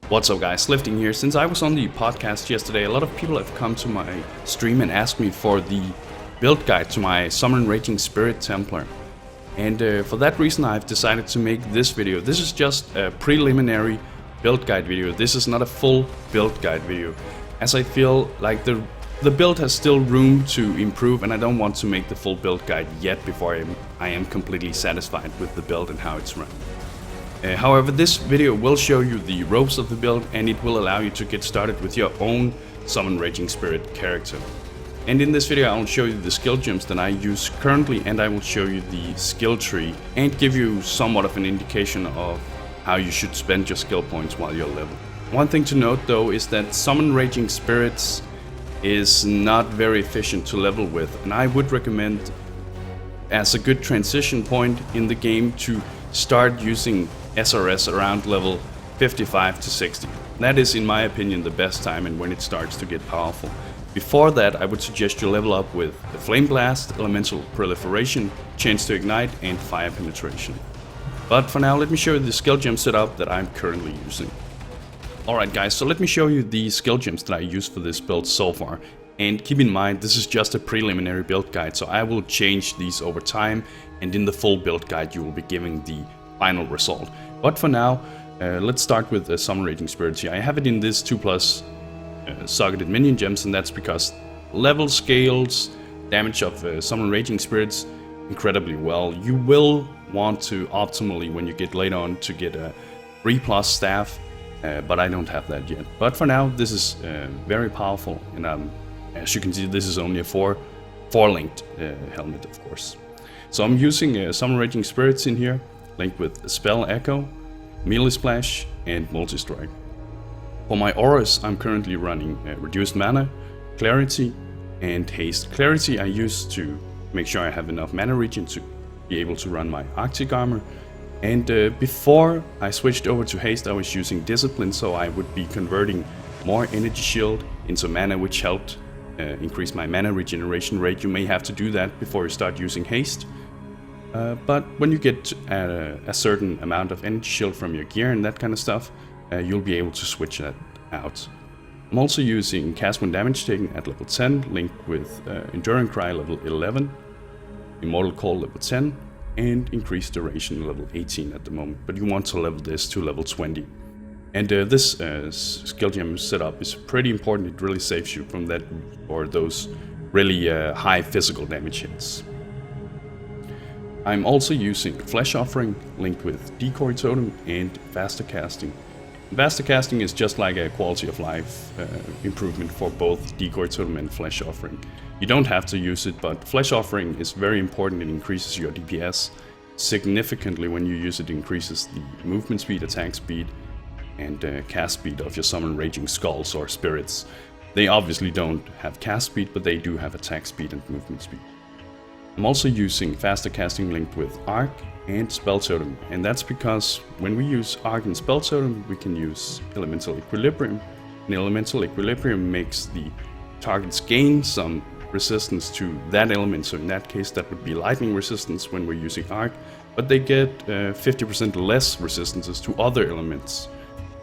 What's up guys, Lifting here. Since I was on the podcast yesterday, a lot of people have come to my stream and asked me for the build guide to my Summon Raging Spirit Templar. And for that reason I've decided to make this video. This is just a preliminary build guide video. This is not a full build guide video, as I feel like the build has still room to improve, and I don't want to make the full build guide yet before I am completely satisfied with the build and how it's run. However, this video will show you the ropes of the build, and it will allow you to get started with your own Summon Raging Spirit character. And in this video I will show you the skill gems that I use currently, and I will show you the skill tree and give you somewhat of an indication of how you should spend your skill points while you're level. One thing to note though is that Summon Raging Spirits is not very efficient to level with, and I would recommend as a good transition point in the game to start using SRS around level 55 to 60. That is, in my opinion, the best time and when it starts to get powerful. Before that, I would suggest you level up with the Flame Blast, Elemental Proliferation, Chance to Ignite, and Fire Penetration. But for now, let me show you the skill gem setup that I'm currently using. Alright guys, so let me show you the skill gems that I use for this build so far. And keep in mind, this is just a preliminary build guide, so I will change these over time, and in the full build guide you will be giving the final result. But for now, let's start with the Summon Raging Spirits here. I have it in this 2+ socketed minion gems, and that's because level scales damage of Summon Raging Spirits incredibly well. You will want to optimally, when you get later on, to get a 3+ staff, but I don't have that yet. But for now, this is very powerful, and as you can see, this is only a 4-linked helmet, of course. So I'm using Summon Raging Spirits in here, linked with Spell Echo, Melee Splash, and Multi-Strike. For my auras, I'm currently running Reduced Mana, Clarity, and Haste. Clarity I use to make sure I have enough mana regen to be able to run my Arctic Armor. And before I switched over to Haste, I was using Discipline, so I would be converting more Energy Shield into mana, which helped increase my mana regeneration rate. You may have to do that before you start using Haste. But when you get a certain amount of Energy Shield from your gear and that kind of stuff, you'll be able to switch that out. I'm also using Cast when Damage Taken at level 10, linked with Enduring Cry level 11, Immortal Call level 10, and Increased Duration level 18 at the moment. But you want to level this to level 20. And this skill gem setup is pretty important. It really saves you from that, or those really high physical damage hits. I'm also using Flesh Offering, linked with Decoy Totem and Faster Casting. Faster Casting is just like a quality of life improvement for both Decoy Totem and Flesh Offering. You don't have to use it, but Flesh Offering is very important. It increases your DPS significantly. When you use it, increases the movement speed, attack speed, and cast speed of your Summon Raging Skulls or Spirits. They obviously don't have cast speed, but they do have attack speed and movement speed. I'm also using Faster Casting linked with Arc and Spell Totem, and that's because when we use Arc and Spell Totem, we can use Elemental Equilibrium, and Elemental Equilibrium makes the targets gain some resistance to that element. So in that case, that would be lightning resistance when we're using Arc, but they get 50% less resistances to other elements.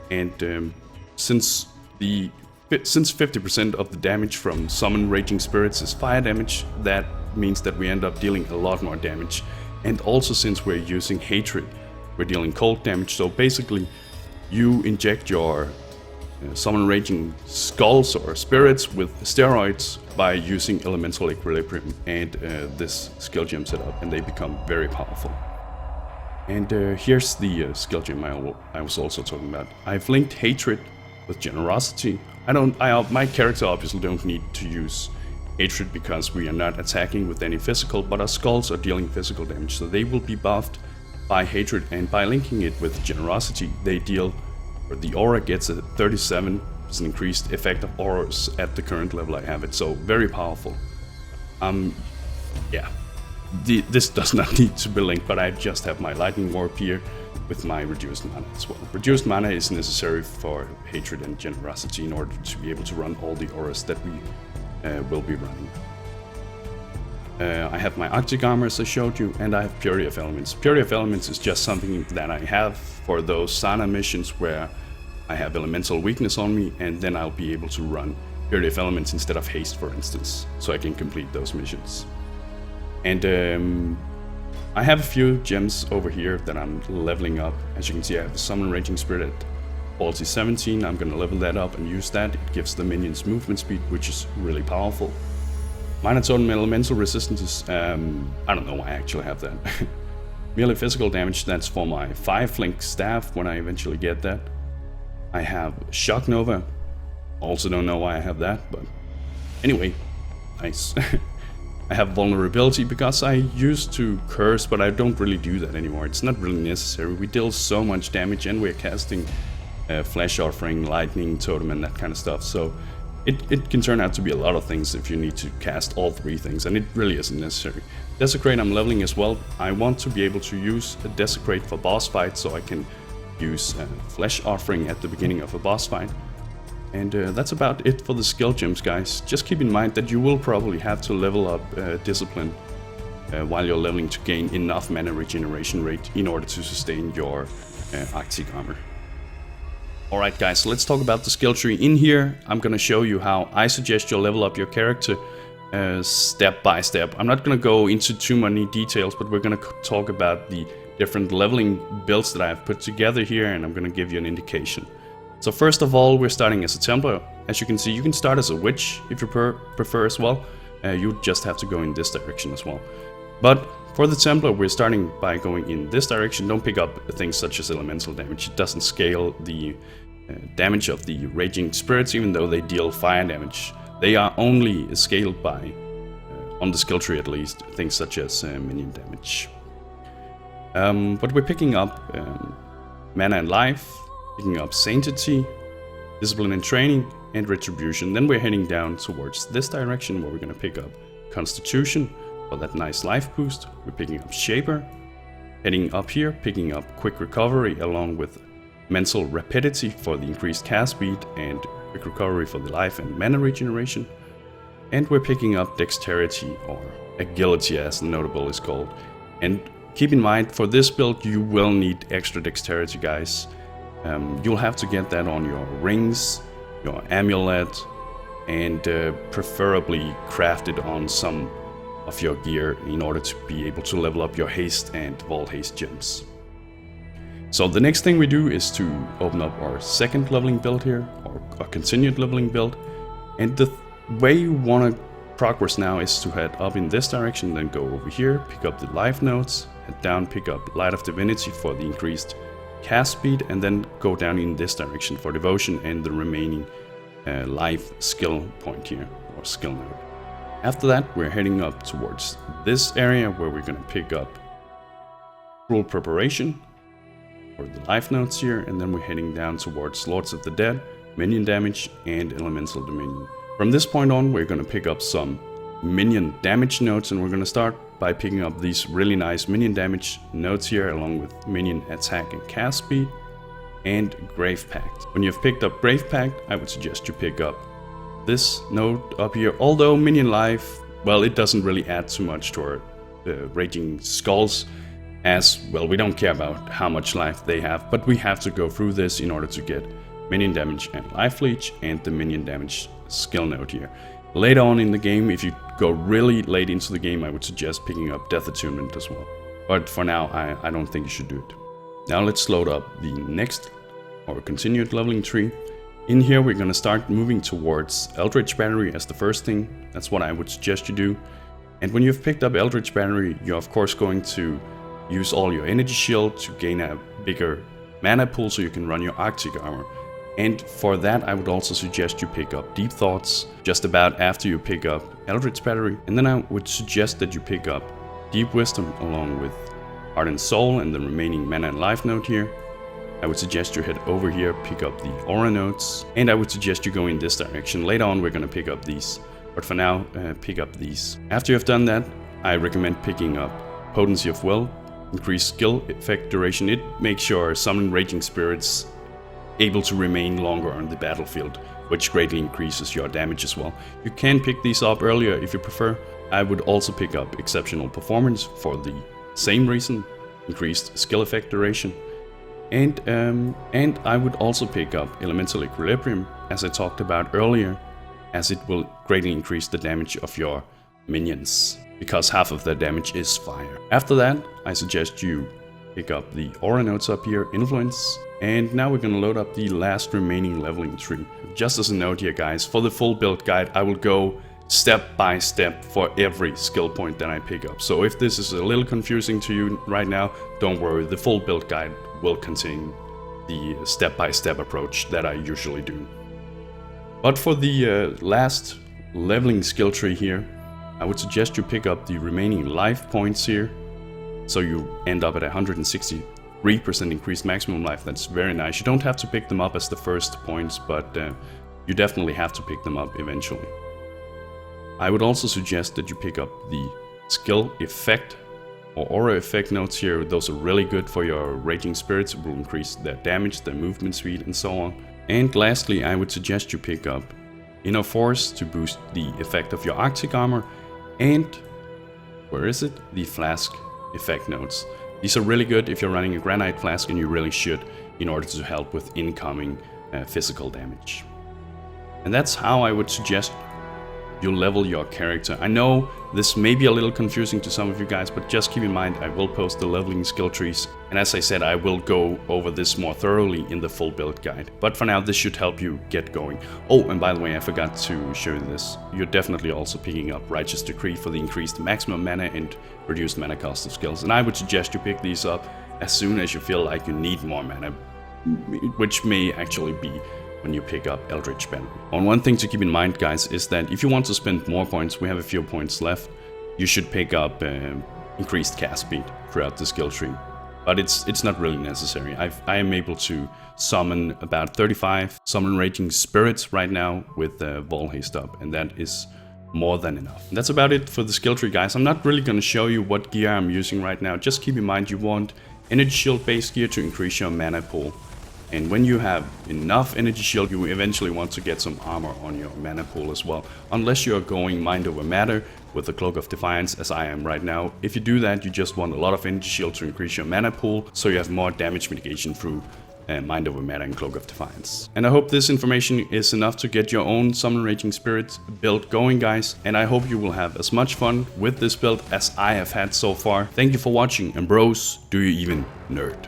And since 50% of the damage from Summon Raging Spirits is fire damage, that means that we end up dealing a lot more damage. And also, since we're using Hatred, we're dealing cold damage. So basically, you inject your Summon Raging Skulls or Spirits with steroids by using Elemental Equilibrium and this skill gem setup, and they become very powerful. And here's the skill gem I was also talking about. I've linked Hatred with Generosity. My character obviously don't need to use Hatred because we are not attacking with any physical, but our skulls are dealing physical damage, so they will be buffed by Hatred, and by linking it with Generosity, they deal, or the aura gets a 37% increased effect of auras at the current level I have it, so very powerful. Yeah, this does not need to be linked, but I just have my Lightning Warp here with my Reduced Mana as well. Reduced Mana is necessary for Hatred and Generosity in order to be able to run all the auras that we will be running. I have my Arctic Armor, as I showed you, and I have Purity of Elements. Purity of Elements is just something that I have for those Sana missions where I have elemental weakness on me, and then I'll be able to run Creative Elements instead of haste, for instance, so I can complete those missions. And I have a few gems over here that I'm leveling up. As you can see, I have the Summon Raging Spirit at quality 17. I'm gonna level that up and use that. It gives the minions movement speed, which is really powerful. Minor Totem Elemental Resistance is, I don't know why I actually have that. Merely physical damage, that's for my 5-link staff when I eventually get that. I have Shock Nova. Also don't know why I have that, but anyway, nice. I have Vulnerability because I used to curse, but I don't really do that anymore. It's not really necessary. We deal so much damage and we're casting Flesh Offering, Lightning, Totem and that kind of stuff. So it can turn out to be a lot of things if you need to cast all 3 things, and it really isn't necessary. Desecrate I'm leveling as well. I want to be able to use a Desecrate for boss fights, so I can use Flesh Offering at the beginning of a boss fight. And that's about it for the skill gems, guys. Just keep in mind that you will probably have to level up Discipline while you're leveling to gain enough mana regeneration rate in order to sustain your Arctic armor. Alright guys, so let's talk about the skill tree. In here, I'm gonna show you how I suggest you level up your character step by step. I'm not gonna go into too many details, but we're gonna talk about the different leveling builds that I've put together here, and I'm gonna give you an indication. So first of all, we're starting as a Templar. As you can see, you can start as a Witch if you prefer as well. You just have to go in this direction as well. But for the Templar, we're starting by going in this direction. Don't pick up things such as elemental damage. It doesn't scale the damage of the Raging Spirits, even though they deal fire damage. They are only scaled by, on the skill tree at least, things such as minion damage. But we're picking up Mana and Life, picking up Sanctity, Discipline and Training, and Retribution. Then we're heading down towards this direction where we're going to pick up Constitution for that nice life boost. We're picking up Shaper, heading up here, picking up Quick Recovery along with Mental Rapidity for the increased cast speed and Quick Recovery for the life and mana regeneration. And we're picking up Dexterity, or Agility as the notable is called. And keep in mind, for this build you will need extra Dexterity, guys. You'll have to get that on your rings, your amulet, and preferably crafted on some of your gear in order to be able to level up your haste and vault haste gems. So the next thing we do is to open up our second leveling build here, or a continued leveling build. And the way you want to progress now is to head up in this direction, then go over here, pick up the life notes, head down, pick up Light of Divinity for the increased cast speed, and then go down in this direction for Devotion and the remaining life skill point here, or skill node. After that, we're heading up towards this area where we're going to pick up Cruel Preparation for the life notes here, and then we're heading down towards Lords of the Dead, minion damage, and Elemental Dominion. From this point on, we're going to pick up some minion damage notes, and we're going to start by picking up these really nice minion damage notes here, along with minion attack and cast speed, and Grave Pact. When you've picked up Grave Pact, I would suggest you pick up this node up here. Although minion life, well, it doesn't really add too much to our Raging Skulls, as well, we don't care about how much life they have, but we have to go through this in order to get minion damage and life leech and the minion damage skill node here. Later on in the game, if you go really late into the game, I would suggest picking up Death Attunement as well. But for now, I don't think you should do it. Now let's load up the next, or continued leveling tree. In here, we're going to start moving towards Eldritch Battery as the first thing. That's what I would suggest you do. And when you've picked up Eldritch Battery, you're of course going to use all your energy shield to gain a bigger mana pool so you can run your Arctic armor. And for that, I would also suggest you pick up Deep Thoughts just about after you pick up Eldritch Battery. And then I would suggest that you pick up Deep Wisdom along with Heart and Soul and the remaining mana and life node here. I would suggest you head over here, pick up the Aura nodes, and I would suggest you go in this direction. Later on, we're going to pick up these, but for now, pick up these. After you have done that, I recommend picking up Potency of Will, increased skill effect duration. It makes your Summon Raging Spirits able to remain longer on the battlefield, which greatly increases your damage as well. You can pick these up earlier if you prefer. I would also pick up Exceptional Performance for the same reason, increased skill effect duration. And I would also pick up Elemental Equilibrium, as I talked about earlier, as it will greatly increase the damage of your minions, because half of their damage is fire. After that, I suggest you pick up the aura nodes up here, Influence, and now we're gonna load up the last remaining leveling tree. Just as a note here guys, for the full build guide I will go step by step for every skill point that I pick up. So if this is a little confusing to you right now, don't worry, the full build guide will contain the step-by-step approach that I usually do. But for the last leveling skill tree here, I would suggest you pick up the remaining life points here, so you end up at 163% increased maximum life. That's very nice. You don't have to pick them up as the first points, but you definitely have to pick them up eventually. I would also suggest that you pick up the skill effect or aura effect notes here. Those are really good for your raging spirits. It will increase their damage, their movement speed, and so on. And lastly, I would suggest you pick up Inner Force to boost the effect of your Arctic armor, and where is it? The Flask effect notes. These are really good if you're running a Granite Flask, and you really should, in order to help with incoming physical damage. And that's how I would suggest you level your character. I know this may be a little confusing to some of you guys, but just keep in mind I will post the leveling skill trees, and as I said, I will go over this more thoroughly in the full build guide. But for now, this should help you get going. Oh, and by the way, I forgot to show you this. You're definitely also picking up Righteous Decree for the increased maximum mana and reduced mana cost of skills, and I would suggest you pick these up as soon as you feel like you need more mana, which may actually be when you pick up Eldritch Banner. And one thing to keep in mind guys is that if you want to spend more points, we have a few points left, you should pick up increased cast speed throughout the skill tree. But it's not really necessary. I am able to summon about 35 summon raging spirits right now with Vol Haste up, and that is more than enough. And that's about it for the skill tree guys. I'm not really going to show you what gear I'm using right now. Just keep in mind you want energy shield based gear to increase your mana pool. And when you have enough energy shield, you eventually want to get some armor on your mana pool as well. Unless you're going Mind Over Matter with the Cloak of Defiance, as I am right now. If you do that, you just want a lot of energy shield to increase your mana pool, so you have more damage mitigation through Mind Over Matter and Cloak of Defiance. And I hope this information is enough to get your own Summon Raging Spirit build going, guys. And I hope you will have as much fun with this build as I have had so far. Thank you for watching, and bros, do you even nerd?